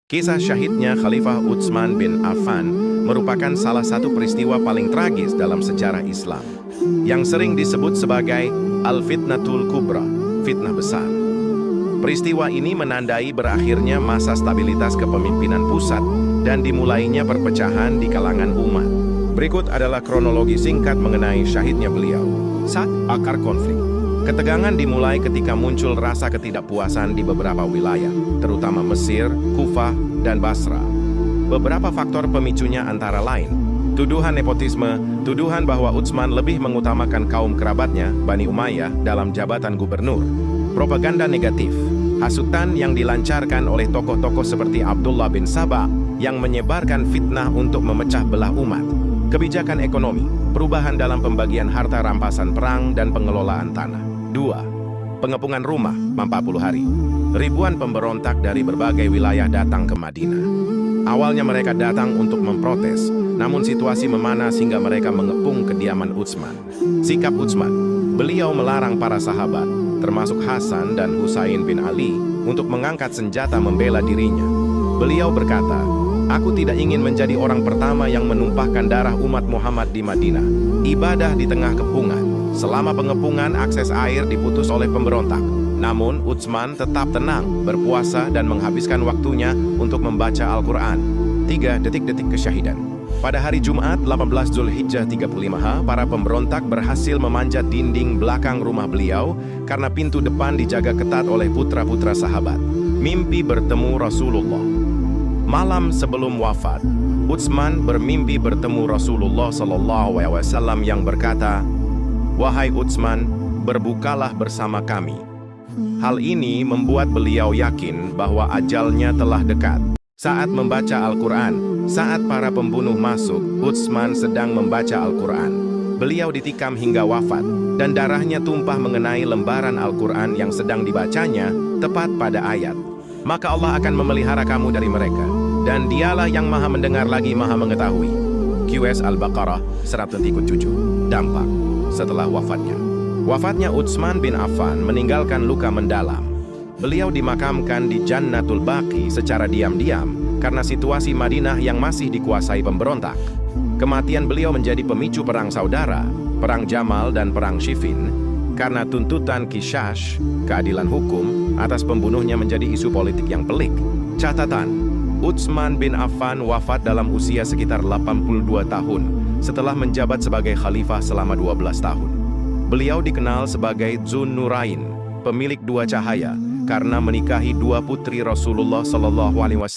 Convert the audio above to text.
Kisah syahidnya Khalifah Utsman bin Affan merupakan salah satu peristiwa paling tragis dalam sejarah Islam, yang sering disebut sebagai Al-Fitnatul Kubra, fitnah besar. Peristiwa ini menandai berakhirnya masa stabilitas kepemimpinan pusat dan dimulainya perpecahan di kalangan umat. Berikut adalah kronologi singkat mengenai syahidnya beliau. Saat akar konflik. Ketegangan dimulai ketika muncul rasa ketidakpuasan di beberapa wilayah, terutama Mesir, Kufah, dan Basra. Beberapa faktor pemicunya antara lain, tuduhan nepotisme, tuduhan bahwa Utsman lebih mengutamakan kaum kerabatnya, Bani Umayyah, dalam jabatan gubernur, propaganda negatif, hasutan yang dilancarkan oleh tokoh-tokoh seperti Abdullah bin Saba yang menyebarkan fitnah untuk memecah belah umat, kebijakan ekonomi, perubahan dalam pembagian harta rampasan perang dan pengelolaan tanah. 2. Pengepungan rumah 40 hari. Ribuan pemberontak dari berbagai wilayah datang ke Madinah. Awalnya mereka datang untuk memprotes, namun situasi memanas hingga mereka mengepung kediaman Utsman. Sikap Utsman, beliau melarang para sahabat, termasuk Hasan dan Husain bin Ali, untuk mengangkat senjata membela dirinya. Beliau berkata, "Aku tidak ingin menjadi orang pertama yang menumpahkan darah umat Muhammad di Madinah. Ibadah di tengah kepungan. Selama pengepungan, akses air diputus oleh pemberontak. Namun, Utsman tetap tenang, berpuasa, dan menghabiskan waktunya untuk membaca Al-Quran." 3 detik-detik kesyahidan. Pada hari Jumat 18 Zulhijjah 35H, para pemberontak berhasil memanjat dinding belakang rumah beliau karena pintu depan dijaga ketat oleh putra-putra sahabat. Mimpi bertemu Rasulullah. Malam sebelum wafat, Utsman bermimpi bertemu Rasulullah SAW yang berkata, "Wahai Utsman, berbukalah bersama kami." Hal ini membuat beliau yakin bahwa ajalnya telah dekat. Saat membaca Al-Quran, saat para pembunuh masuk, Utsman sedang membaca Al-Quran. Beliau ditikam hingga wafat, dan darahnya tumpah mengenai lembaran Al-Quran yang sedang dibacanya, tepat pada ayat, "Maka Allah akan memelihara kamu dari mereka, dan dialah yang maha mendengar lagi maha mengetahui." QS Al-Baqarah 137. Dampak setelah wafatnya. Wafatnya Utsman bin Affan meninggalkan luka mendalam. Beliau dimakamkan di Jannatul Baqi secara diam-diam karena situasi Madinah yang masih dikuasai pemberontak. Kematian beliau menjadi pemicu perang saudara, perang Jamal dan perang Siffin, karena tuntutan Qisas, keadilan hukum, atas pembunuhnya menjadi isu politik yang pelik. Catatan, Utsman bin Affan wafat dalam usia sekitar 82 tahun setelah menjabat sebagai khalifah selama 12 tahun. Beliau dikenal sebagai Dzun Nurain, pemilik dua cahaya, karena menikahi dua putri Rasulullah SAW.